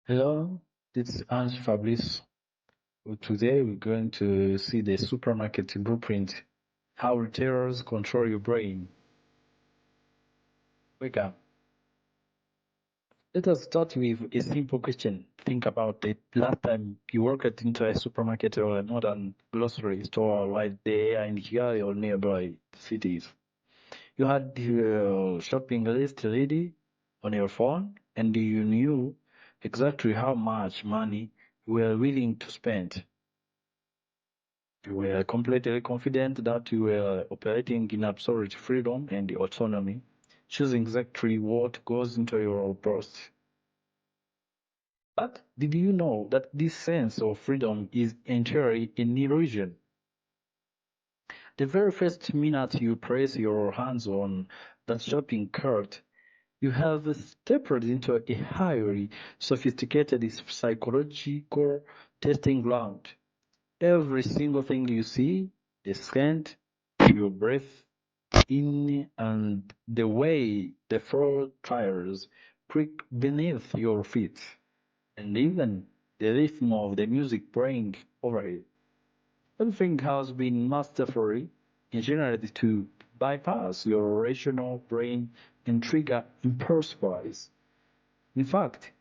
Hello, this is Ange Fabrice. Today we're going to see the supermarket blueprint, how retailers control your brain. Wake up. Let us start with a simple question. Think about the last time you walked into a supermarket or a modern grocery store right there in here or nearby cities. You had your shopping list ready on your phone and you knew exactly how much money you were willing to spend. You were completely confident that you were operating in absolute freedom and autonomy, choosing exactly what goes into your purse. But did you know that this sense of freedom is entirely an illusion? The very first minute you place your hands on that shopping cart, you have stepped into a highly sophisticated psychological testing ground. Every single thing you see, the scent, your breath in, and the way the floor tires creak beneath your feet, and even the rhythm of the music playing overhead. Everything has been masterfully engineered to bypass your rational brain and trigger impulse buys. In fact,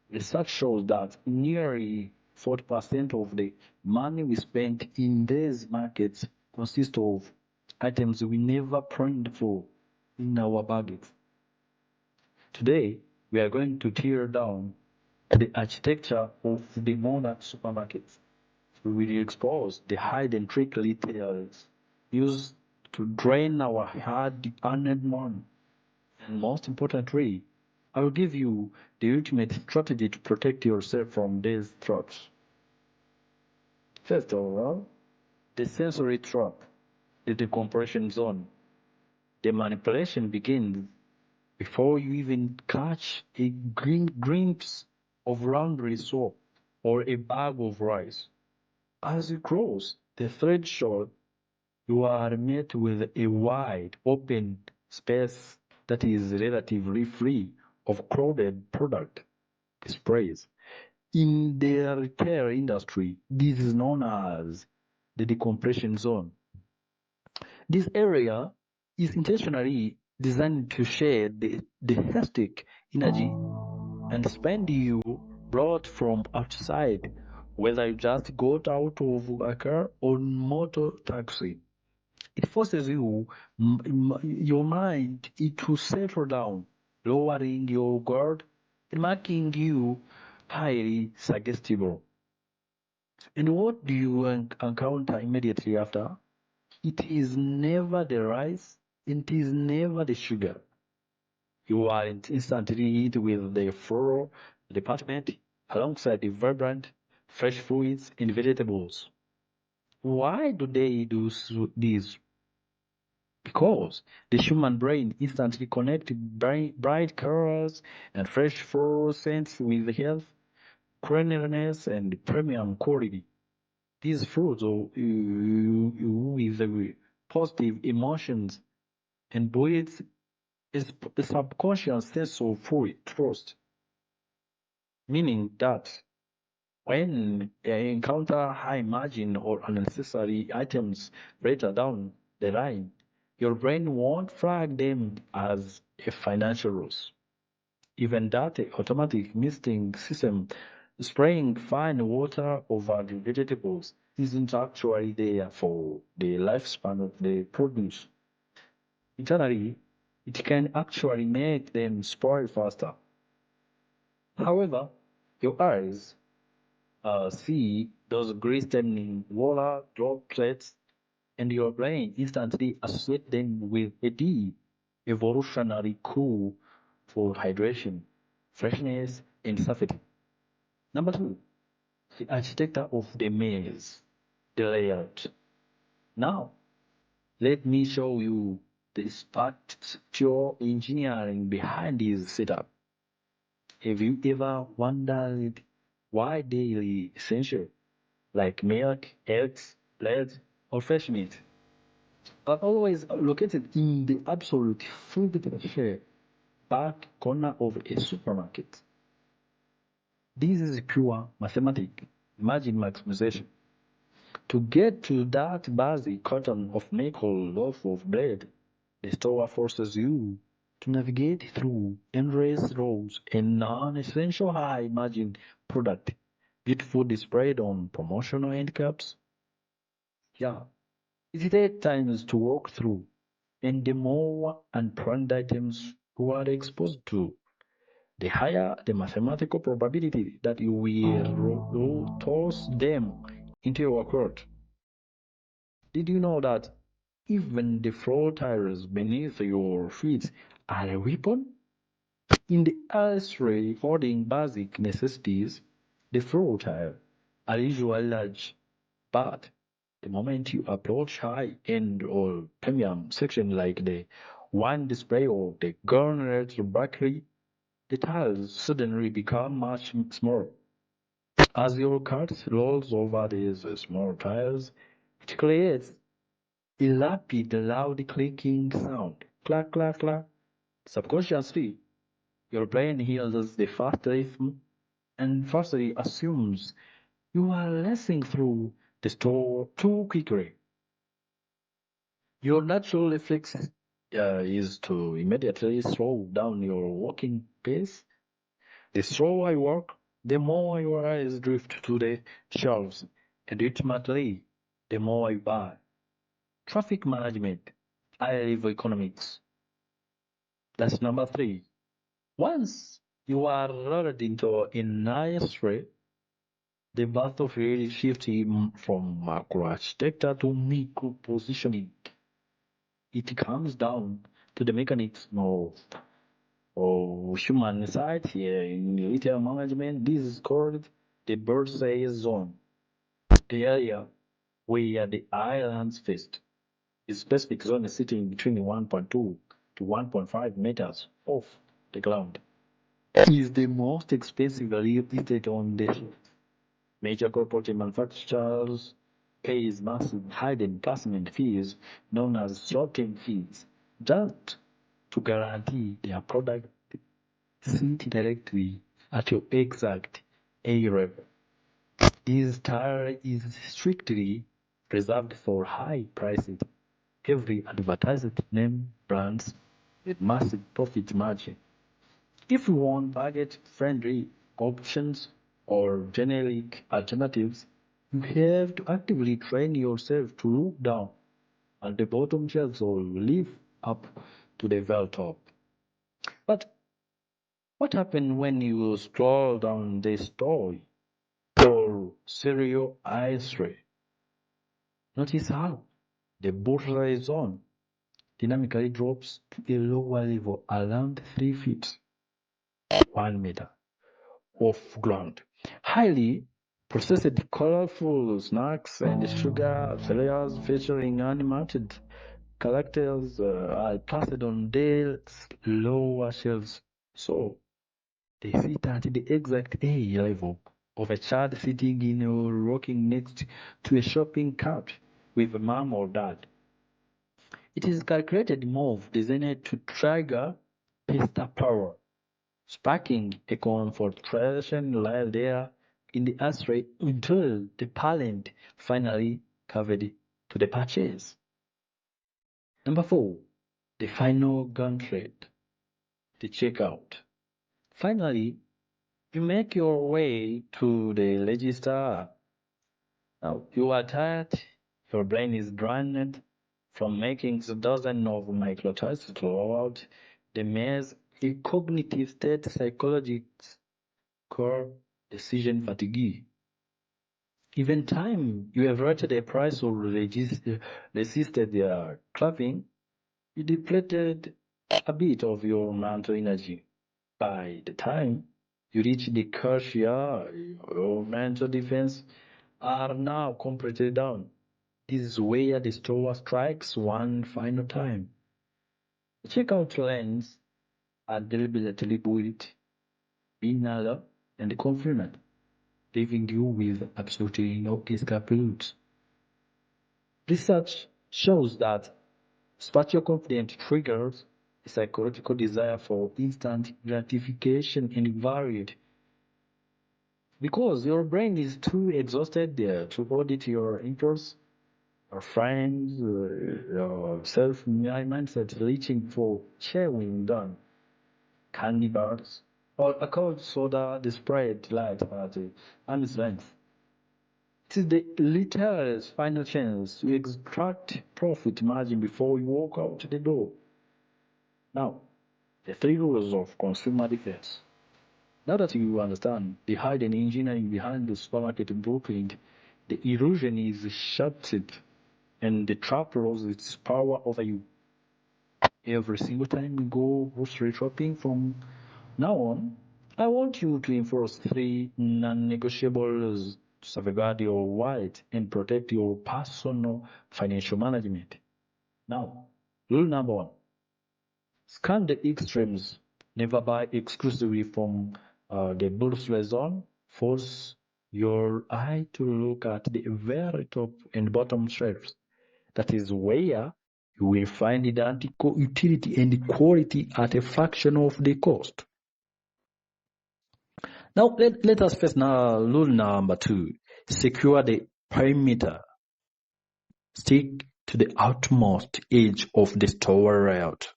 research shows that nearly 40% of the money we spend in these markets consists of items we never planned for in our budget. Today, we are going to tear down the architecture of the modern supermarkets. We will expose the hidden trick retailers use to drain our hard-earned money. And most importantly, I will give you the ultimate strategy to protect yourself from these traps. First of all, the sensory trap, the decompression zone. The manipulation begins before you even catch a glimpse of laundry soap or a bag of rice. As you cross the threshold, you are met with a wide open space that is relatively free of crowded product displays. In the retail industry, this is known as the decompression zone. This area is intentionally designed to share the hectic energy and spend you brought from outside, whether you just got out of a car or motor taxi. It forces your mind to settle down, lowering your guard and making you highly suggestible. And what do you encounter immediately after? It is never the rice, it is never the sugar. You are instantly hit with the floral department alongside the vibrant, fresh fruits and vegetables. Why do they do this? Because the human brain instantly connects bright colors and fresh floral scents with health, cleanliness, and premium quality. These foods are with the positive emotions and builds a subconscious sense of trust, meaning that when I encounter high margin or unnecessary items later down the line, your brain won't flag them as a financial loss. Even that automatic misting system spraying fine water over the vegetables isn't actually there for the lifespan of the produce. Internally, it can actually make them spoil faster. However, your eyes see those glistening water droplets and your brain instantly associates them with a deep evolutionary cue for hydration, freshness, and safety. Number two, the architecture of the maze, the layout. Now, let me show you the structural engineering behind this setup. Have you ever wondered why daily essentials like milk, eggs, bread, or fresh meat are always located in the absolute food back corner of a supermarket? This is pure mathematics. Imagine maximization. To get to that basic carton of nickel loaf of bread, the store forces you to navigate through endless rows and non-essential high-margin product, beautiful displayed on promotional end caps. Yeah, it takes times to walk through, and the more unplanned items you are exposed to, the higher the mathematical probability that you will toss them into your cart. Did you know that even the floor tiles beneath your feet are a weapon? In the ashtray hoarding basic necessities, the floor tiles are usually large, but the moment you approach high-end or premium section like the wine display or the garnet bakery, the tiles suddenly become much smaller. As your cart rolls over these small tiles, it creates a rapid, loud clicking sound. Clack, clack, clack. Subconsciously, your brain hears the fast rhythm and firstly assumes you are racing through the store too quickly. Your natural reflex is to immediately slow down your walking pace. The slower I walk, the more your eyes drift to the shelves, and ultimately, the more I buy. Traffic management, I live economics. That's number three. Once you are loaded into a nice street, the battlefield shifts from macro architecture to micro positioning. It comes down to the mechanics of human side here in retail management. This is called the bullseye zone, the area where the islands fist. Its specific zone is sitting between 1.2 to 1.5 meters off the ground. It is the most expensive real estate on the major corporate manufacturers pays massive hidden placement fees known as slotting fees just to guarantee their product sit directly at your exact A level. This tier is strictly reserved for high-priced, heavily advertised name brands with massive profit margin. If you want budget-friendly options or generic alternatives, you have to actively train yourself to look down at the bottom shelves or live up to the very top. But what happens when you scroll down the store or cereal ice tray? Notice how the bullseye zone dynamically drops to a lower level around 3 feet, 1 meter of ground. Highly processed colorful snacks and sugar cereals featuring animated characters are placed on their lower shelves. So they sit at the exact A level of a child sitting in or rocking next to a shopping cart with a mom or dad. It is a calculated move designed to trigger pista power, sparking a confrontation right there in the ashtray until the parent finally covered to the purchase. Number four, the final gauntlet, the checkout. Finally, you make your way to the register. Now, you are tired, your brain is drained from making dozens of microtasks throughout the maze. A cognitive state psychologists call decision fatigue. Even time you have rated a price or resisted their clapping, you depleted a bit of your mental energy. By the time you reach the cashier, your mental defense are now completely down. This is where the store strikes one final time. The checkout lanes are deliberately built, being narrow and convenient, leaving you with absolutely no escape routes. Research shows that spatial confidence triggers a psychological desire for instant gratification and varied because your brain is too exhausted there to audit your interests, your friends, your self mindset, reaching for chewing done candy bars or a cold soda displayed light at arm's length. It is the retailer's final chance to extract profit margin before you walk out the door. Now, the three rules of consumer defense. Now that you understand the hidden engineering behind the supermarket blueprint, the illusion is shattered and the trap loses its power over you. Every single time you go grocery shopping from now on, I want you to enforce three non-negotiables to safeguard your wallet and protect your personal financial management. Now, rule number one, scan the extremes. Never buy exclusively from the bull's zone. Force your eye to look at the very top and bottom shelves. That is where you will find identical utility and quality at a fraction of the cost. Now, let us face now rule number two. Secure the perimeter. Stick to the outmost edge of the store layout.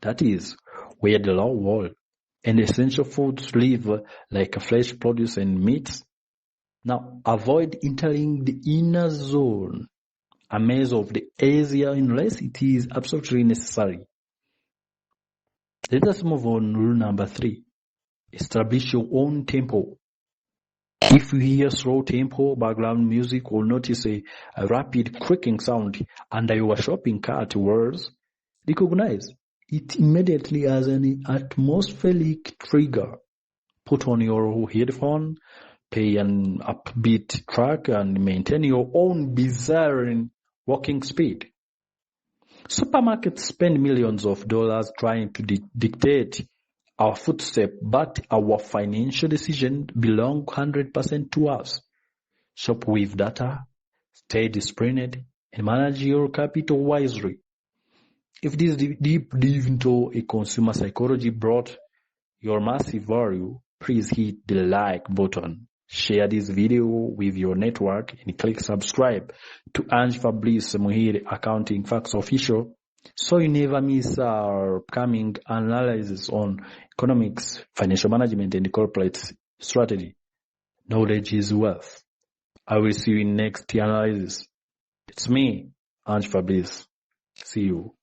That is where the low wall and essential foods live, like fresh produce and meats. Now, avoid entering the inner zone, a maze of the area, unless it is absolutely necessary. Let us move on rule number three. Establish your own tempo. If you hear slow tempo background music or notice a rapid creaking sound under your shopping cart words, recognize it immediately as an atmospheric trigger. Put on your headphone, play an upbeat track, and maintain your own bizarre walking speed. Supermarkets spend millions of dollars trying to dictate our footsteps, but our financial decisions belong 100% to us. Shop with data, stay disciplined, and manage your capital wisely. If this deep dive into a consumer psychology brought your massive value, please hit the like button, share this video with your network, and click subscribe to Ange Fabrice Muhire Accounting Facts Official so you never miss our upcoming analysis on economics, financial management, and corporate strategy. Knowledge is wealth. I will see you in next analysis. It's me, Ange Fabrice. See you.